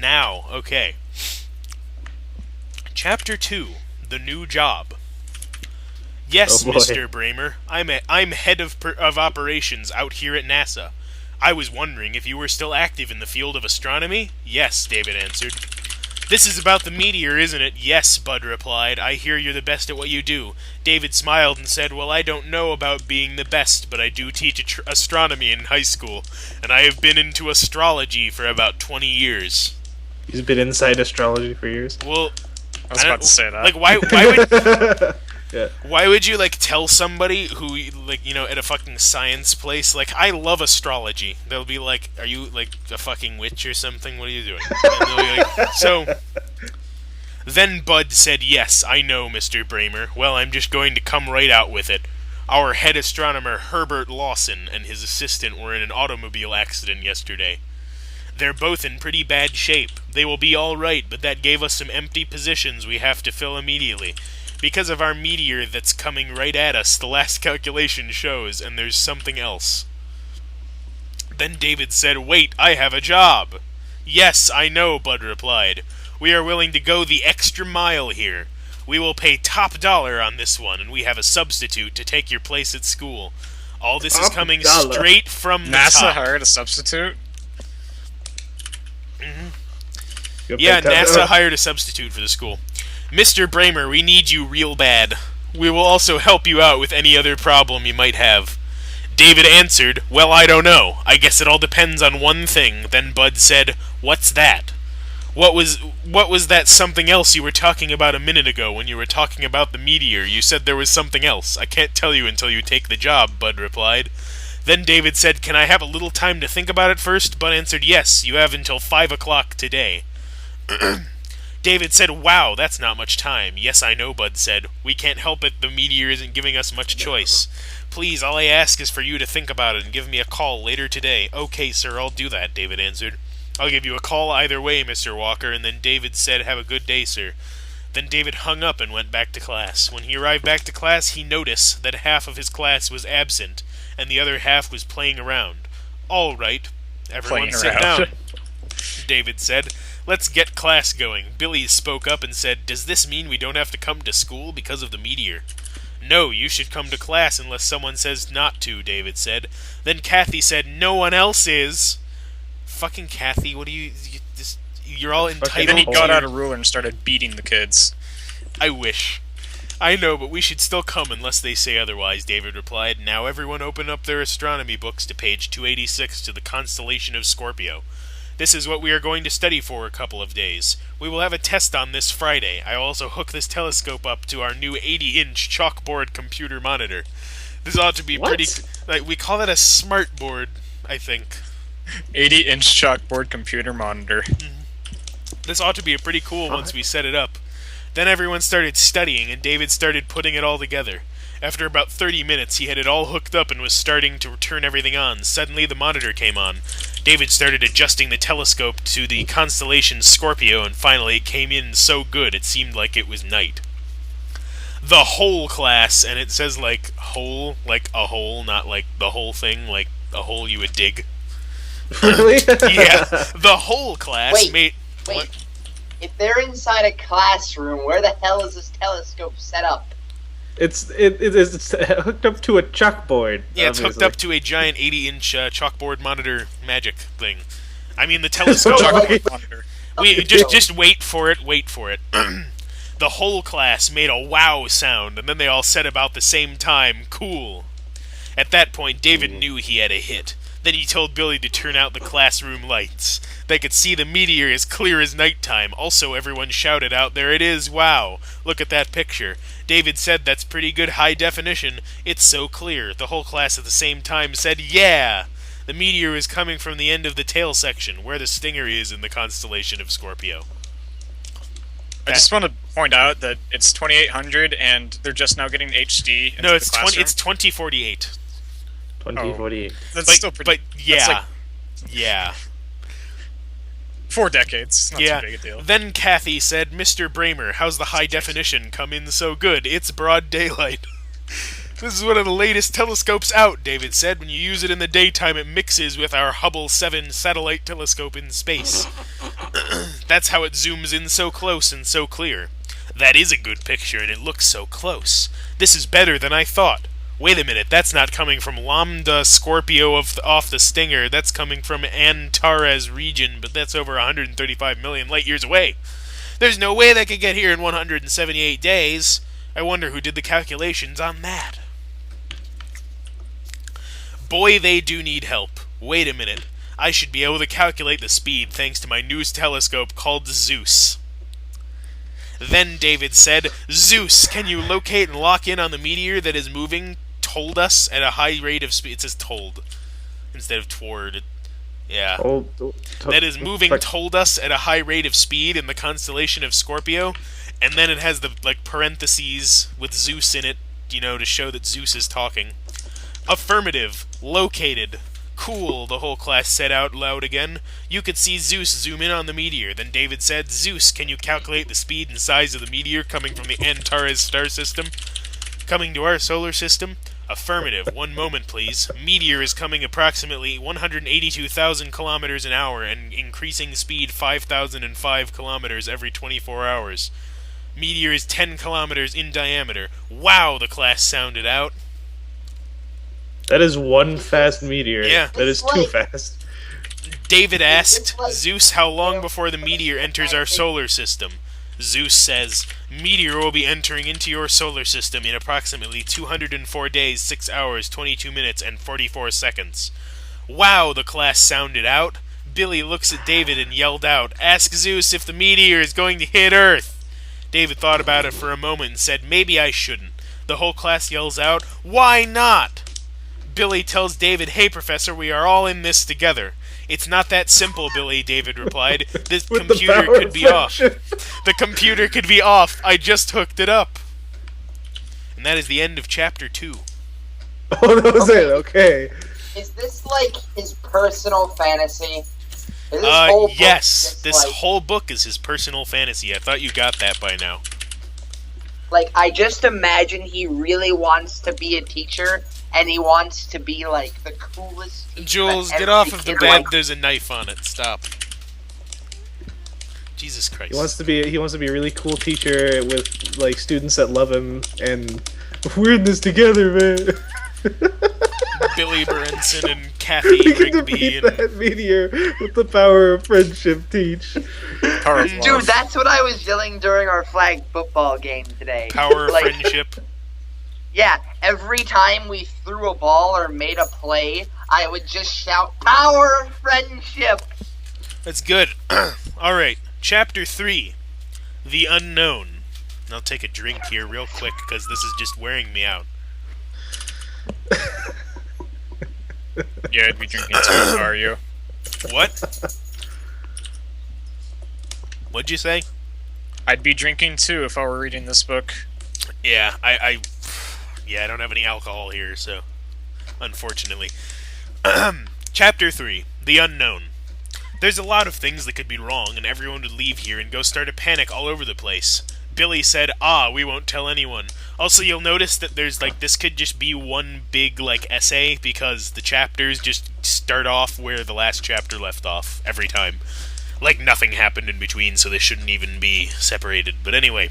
Now, okay. Chapter 2, The New Job. Yes, Oh boy. Mr. Bramer, I'm head of operations out here at NASA. I was wondering if you were still active in the field of astronomy? Yes, David answered. This is about the meteor, isn't it? Yes, Bud replied. I hear you're the best at what you do. David smiled and said, well, I don't know about being the best, but I do teach astronomy in high school, and I have been into astrology for about 20 years. He's been inside astrology for years. Well, I was about to say that. Like, why would... Yeah. Why would you, like, tell somebody who, like, you know, at a fucking science place, like, I love astrology. They'll be like, are you, like, a fucking witch or something? What are you doing? And they'll be like, so, then Bud said, yes, I know, Mr. Bramer. Well, I'm just going to come right out with it. Our head astronomer, Herbert Lawson, and his assistant were in an automobile accident yesterday. They're both in pretty bad shape. They will be all right, but that gave us some empty positions we have to fill immediately. Because of our meteor that's coming right at us, the last calculation shows, and there's something else. Then David said, wait, I have a job. Yes, I know, Bud replied. We are willing to go the extra mile here. We will pay top dollar on this one, and we have a substitute to take your place at school. All this is coming straight from the NASA top. hired a substitute? Mm-hmm. Yeah, NASA hired a substitute for the school. Mr. Bramer, we need you real bad. We will also help you out with any other problem you might have. David answered, well, I don't know. I guess it all depends on one thing. Then Bud said, what's that? What was that something else you were talking about a minute ago when you were talking about the meteor? You said there was something else. I can't tell you until you take the job, Bud replied. Then David said, can I have a little time to think about it first? Bud answered, yes, you have until 5 o'clock today. David said, wow, that's not much time. Yes, I know, Bud said. We can't help it, the meteor isn't giving us much choice. Please, all I ask is for you to think about it and give me a call later today. Okay, sir, I'll do that, David answered. I'll give you a call either way, Mr. Walker, and then David said, have a good day, sir. Then David hung up and went back to class. When he arrived back to class, he noticed that half of his class was absent, and the other half was playing around. All right, everyone sit down, David said. Let's get class going. Billy spoke up and said, does this mean we don't have to come to school because of the meteor? No, you should come to class unless someone says not to, David said. Then Kathy said, no one else is. Fucking Kathy, what do you're all entitled. Then he got out a ruler and started beating the kids. I wish. I know, but we should still come unless they say otherwise, David replied. Now everyone open up their astronomy books to page 286 to the constellation of Scorpio. This is what we are going to study for a couple of days. We will have a test on this Friday. I will also hook this telescope up to our new 80-inch chalkboard computer monitor. This ought to be pretty... Like, we call it a smart board, I think. 80-inch chalkboard computer monitor. Mm-hmm. This ought to be a pretty cool once we set it up. Then everyone started studying, and David started putting it all together. After about 30 minutes, he had it all hooked up and was starting to turn everything on. Suddenly, the monitor came on. David started adjusting the telescope to the constellation Scorpio, and finally it came in so good it seemed like it was night. The whole class, and it says like hole, like a hole, not like the whole thing, like a hole you would dig. Really? Yeah, the whole class made... Wait, what? If they're inside a classroom, where the hell is this telescope set up? It's hooked up to a chalkboard. Yeah, it's hooked up to a giant 80-inch chalkboard monitor magic thing. I mean, the telescope... Chalkboard monitor. Just wait for it, The whole class made a wow sound, and then they all said about the same time, cool. At that point, David knew he had a hit. Then he told Billy to turn out the classroom lights. They could see the meteor as clear as nighttime. Also, everyone shouted out, there it is, wow. Look at that picture. David said, that's pretty good high definition. It's so clear. The whole class at the same time said, yeah. The meteor is coming from the end of the tail section, where the stinger is in the constellation of Scorpio. I just want to point out that it's 2800 and they're just now getting HD into No, it's the classroom. It's 2048. 2048. That's still pretty... But yeah. That's Yeah. 4 decades. Not Yeah. too big a deal. Then Kathy said, Mr. Bramer, how's the high definition come in so good? It's broad daylight. This is one of the latest telescopes out, David said. When you use it in the daytime, it mixes with our Hubble 7 satellite telescope in space. That's how it zooms in so close and so clear. That is a good picture, and it looks so close. This is better than I thought. Wait a minute, that's not coming from Lambda Scorpio off the Stinger. That's coming from Antares region, but that's over 135 million light years away. There's no way that could get here in 178 days. I wonder who did the calculations on that. Boy, they do need help. Wait a minute. I should be able to calculate the speed thanks to my new telescope called Zeus. Then David said, Zeus, can you locate and lock in on the meteor that is moving told us at a high rate of speed? It says told instead of toward. Yeah. That is moving told us at a high rate of speed in the constellation of Scorpio. And then it has the parentheses with Zeus in it, to show that Zeus is talking. Affirmative. Located. Cool, the whole class said out loud again. You could see Zeus zoom in on the meteor. Then David said, Zeus, can you calculate the speed and size of the meteor coming from the Antares star system? Coming to our solar system? Affirmative. 1 moment, please. Meteor is coming approximately 182,000 kilometers an hour and increasing speed 5,005 kilometers every 24 hours. Meteor is 10 kilometers in diameter. Wow, the class sounded out. That is one fast meteor. Yeah. That is too fast. David asked Zeus how long before the meteor enters our solar system. Zeus says, Meteor will be entering into your solar system in approximately 204 days, 6 hours, 22 minutes, and 44 seconds. Wow, the class sounded out. Billy looks at David and yelled out, Ask Zeus if the meteor is going to hit Earth. David thought about it for a moment and said, Maybe I shouldn't. The whole class yells out, Why not? Billy tells David, Hey, Professor, we are all in this together. It's not that simple, Billy, David replied. This computer could be off. The computer could be off. I just hooked it up. And that is the end of Chapter 2. Oh, that was it. Okay. Is this like his personal fantasy? Is this whole book yes. just, This whole book is his personal fantasy. I thought you got that by now. Like, I just imagine he really wants to be a teacher, and he wants to be, like, the coolest teacher. Jules, get off of the bed. There's a knife on it. Stop. Jesus Christ. He wants to be a really cool teacher with, like, students that love him, and we're in this together, man. Billy Berenson and Kathy We can Rigby defeat and that meteor with the power of friendship, teach. Dude, that's what I was yelling during our flag football game today. Power of friendship. Yeah, every time we threw a ball or made a play, I would just shout, Power of friendship! That's good. Alright, Chapter 3, The Unknown. I'll take a drink here real quick, because this is just wearing me out. Yeah, I'd be drinking too, are you? What? What'd you say? I'd be drinking too if I were reading this book. Yeah, I don't have any alcohol here, so unfortunately. Chapter 3, The Unknown. There's a lot of things that could be wrong, and everyone would leave here and go start a panic all over the place. Billy said, we won't tell anyone. Also, you'll notice that there's, this could just be one big, essay, because the chapters just start off where the last chapter left off, every time. Like, nothing happened in between, so they shouldn't even be separated. But anyway.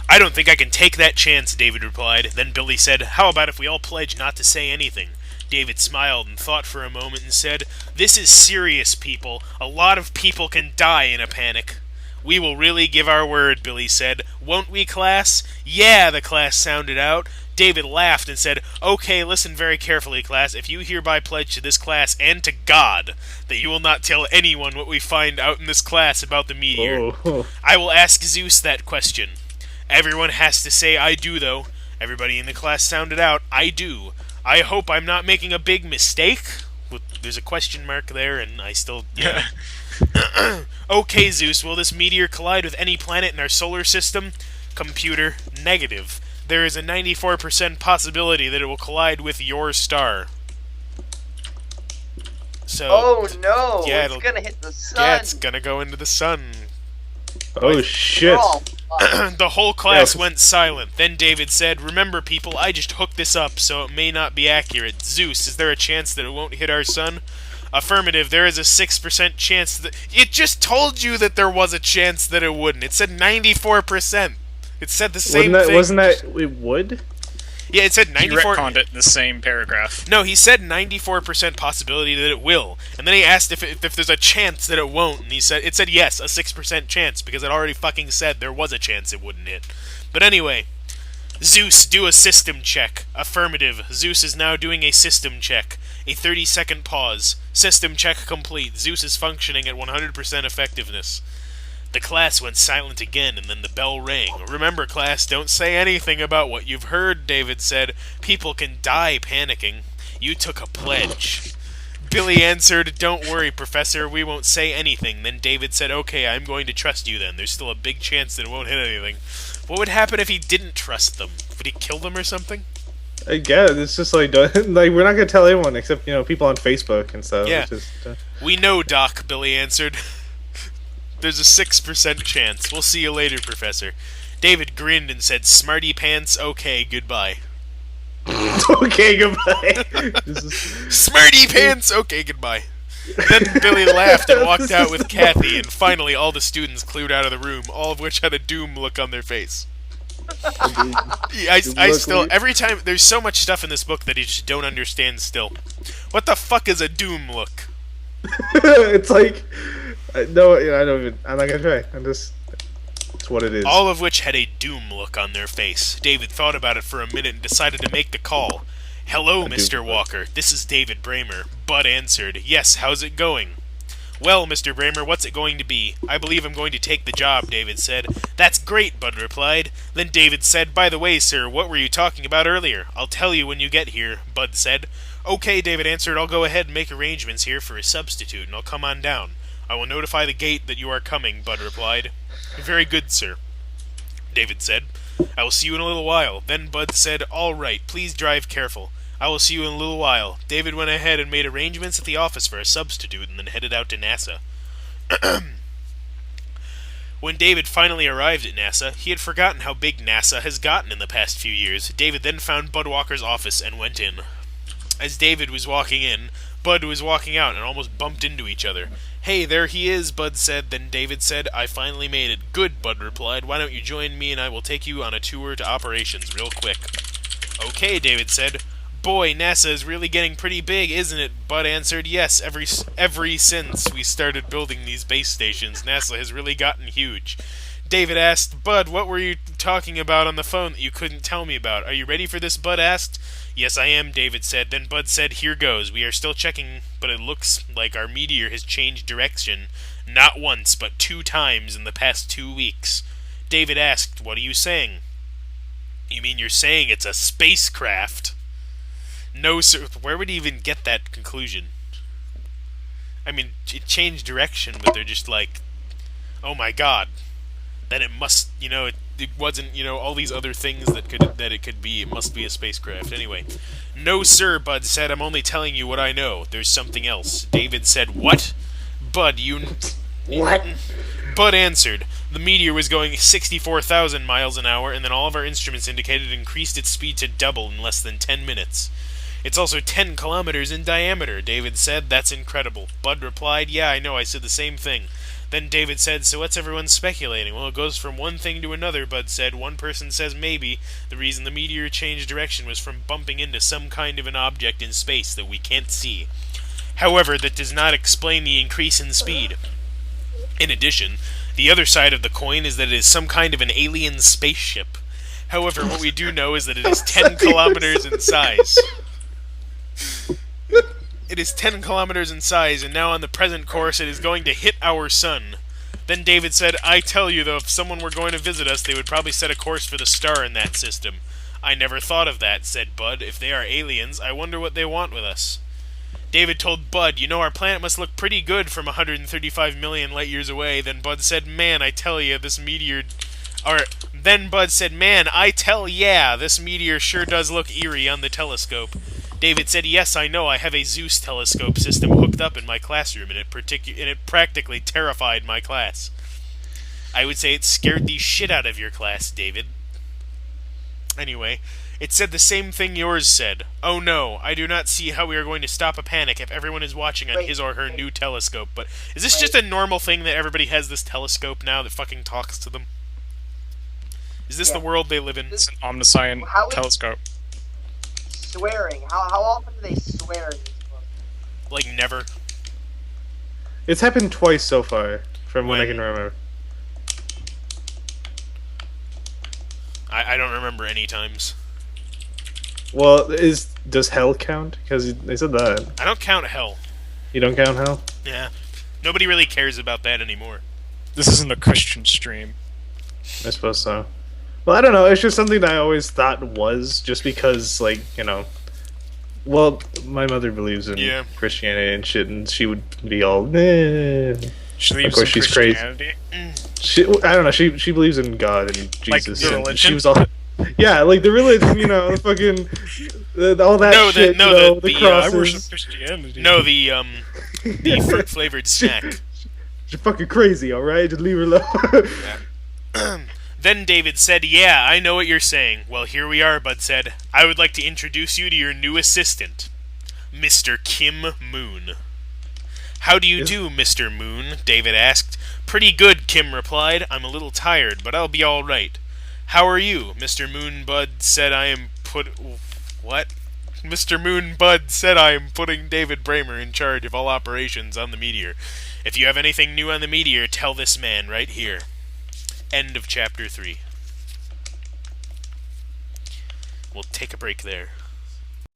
I don't think I can take that chance, David replied. Then Billy said, How about if we all pledge not to say anything? David smiled and thought for a moment and said, This is serious, people. A lot of people can die in a panic. We will really give our word, Billy said. Won't we, class? Yeah, the class sounded out. David laughed and said, Okay, listen very carefully, class. If you hereby pledge to this class and to God that you will not tell anyone what we find out in this class about the meteor, I will ask Zeus that question. Everyone has to say I do, though. Everybody in the class sounded out, I do. I hope I'm not making a big mistake. There's a question mark there, and I still... Yeah. Okay, Zeus, will this meteor collide with any planet in our solar system? Computer, negative. There is a 94% possibility that it will collide with your star. So... Oh no, yeah, it's gonna hit the sun. Yeah, it's gonna go into the sun. Oh, shit. The whole class went silent. Then David said, Remember, people, I just hooked this up, so it may not be accurate. Zeus, is there a chance that it won't hit our sun? Affirmative, there is a 6% chance that... It just told you that there was a chance that it wouldn't. It said 94%. It said the same thing. Wasn't that it would? Yeah, it said 94... He retconned it in the same paragraph. No, he said 94% possibility that it will. And then he asked if there's a chance that it won't. And it said yes, a 6% chance, because it already fucking said there was a chance it wouldn't hit. But anyway, Zeus, do a system check. Affirmative, Zeus is now doing a system check. A 30-second pause. System check complete. Zeus is functioning at 100% effectiveness. The class went silent again, and then the bell rang. Remember, class, don't say anything about what you've heard, David said. People can die panicking. You took a pledge. Billy answered, don't worry, Professor, we won't say anything. Then David said, okay, I'm going to trust you then. There's still a big chance that it won't hit anything. What would happen if he didn't trust them? Would he kill them or something? I guess it's just like we're not gonna tell anyone except people on Facebook and stuff. Yeah, it's just, we know, Doc. Billy answered. There's a 6% chance. We'll see you later, Professor. David grinned and said, "Smarty pants. Okay, goodbye." Okay, goodbye. Smarty pants. Okay, goodbye. Then Billy laughed and walked out with Kathy, and finally all the students cleared out of the room, all of which had a doom look on their face. I still, every time, there's so much stuff in this book that you just don't understand still. What the fuck is a doom look? It's like, no, I don't even, I'm not gonna try. It's what it is. All of which had a doom look on their face. David thought about it for a minute and decided to make the call. Hello, Mr. Walker. This is David Bramer. Bud answered. Yes, how's it going? Well, Mr. Bramer, what's it going to be? I believe I'm going to take the job, David said. That's great, Bud replied. Then David said, by the way, sir, what were you talking about earlier? I'll tell you when you get here, Bud said. Okay, David answered, I'll go ahead and make arrangements here for a substitute, and I'll come on down. I will notify the gate that you are coming, Bud replied. Very good, sir, David said. I will see you in a little while. Then Bud said, all right, please drive careful. I will see you in a little while. David went ahead and made arrangements at the office for a substitute and then headed out to NASA. When David finally arrived at NASA, he had forgotten how big NASA has gotten in the past few years. David then found Bud Walker's office and went in. As David was walking in, Bud was walking out and almost bumped into each other. Hey, there he is, Bud said. Then David said, I finally made it. Good, Bud replied. Why don't you join me and I will take you on a tour to operations real quick. Okay, David said. Boy, NASA is really getting pretty big, isn't it? Bud answered, yes, every since we started building these base stations, NASA has really gotten huge. David asked, Bud, what were you talking about on the phone that you couldn't tell me about? Are you ready for this? Bud asked. Yes, I am, David said. Then Bud said, here goes. We are still checking, but it looks like our meteor has changed direction, not once, but 2 times in the past 2 weeks. David asked, what are you saying? You mean you're saying it's a spacecraft? No, sir. Where would he even get that conclusion? I mean, it changed direction, but they're just like, oh my god. Then it must, it wasn't, all these other things that it could be. It must be a spacecraft. Anyway. No, sir, Bud said. I'm only telling you what I know. There's something else. David said, what? Bud, What? Bud answered. The meteor was going 64,000 miles an hour, and then all of our instruments indicated it increased its speed to double in less than 10 minutes. It's also 10 kilometers in diameter, David said. That's incredible. Bud replied, yeah, I know, I said the same thing. Then David said, so what's everyone speculating? Well, it goes from one thing to another, Bud said. One person says maybe the reason the meteor changed direction was from bumping into some kind of an object in space that we can't see. However, that does not explain the increase in speed. In addition, the other side of the coin is that it is some kind of an alien spaceship. However, what we do know is that it is 10 kilometers in size. It is 10 kilometers in size, and now on the present course it is going to hit our sun. Then David said, I tell you, though, if someone were going to visit us, they would probably set a course for the star in that system. I never thought of that, said Bud. If they are aliens, I wonder what they want with us. David told Bud, our planet must look pretty good from 135 million light-years away. Then Bud said, man, I tell ya, this meteor... Then Bud said, man, I tell ya, this meteor sure does look eerie on the telescope. David said, yes, I know, I have a Zeus telescope system hooked up in my classroom, and it practically terrified my class. I would say it scared the shit out of your class, David. Anyway, It said the same thing yours said. Oh no, I do not see how we are going to stop a panic if everyone is watching on his or her new telescope. But is this just a normal thing that everybody has this telescope now that fucking talks to them? Is this the world they live in? It's an omniscient telescope. Swearing. How often do they swear in this book? Like, never. It's happened twice so far, from what I can remember. I don't remember any times. Well, does hell count? Because they said that. I don't count hell. You don't count hell? Yeah. Nobody really cares about that anymore. This isn't a Christian stream. I suppose so. Well, I don't know. It's just something that I always thought was, just because, like, you know. Well, my mother believes in Christianity and shit, and she would be all, eh. She believes in Christianity? I don't know. She believes in God and Jesus. Like the religion? She was all, yeah, like the religion. You know, fucking all that shit. The crosses. I worship Christianity. No, the fruit flavored snack. You're fucking crazy. All right, just leave her alone. Then David said, "Yeah, I know what you're saying." "Well, here we are," Bud said. "I would like to introduce you to your new assistant, Mr. Kim Moon." "How do you do, Mr. Moon?" David asked. "Pretty good," Kim replied. "I'm a little tired, but I'll be all right." "How are you?" Mr. Moon Bud said. What? Mr. Moon Bud said, "I am putting David Bramer in charge of all operations on the Meteor. If you have anything new on the Meteor, tell this man right here." End of chapter 3. We'll take a break there.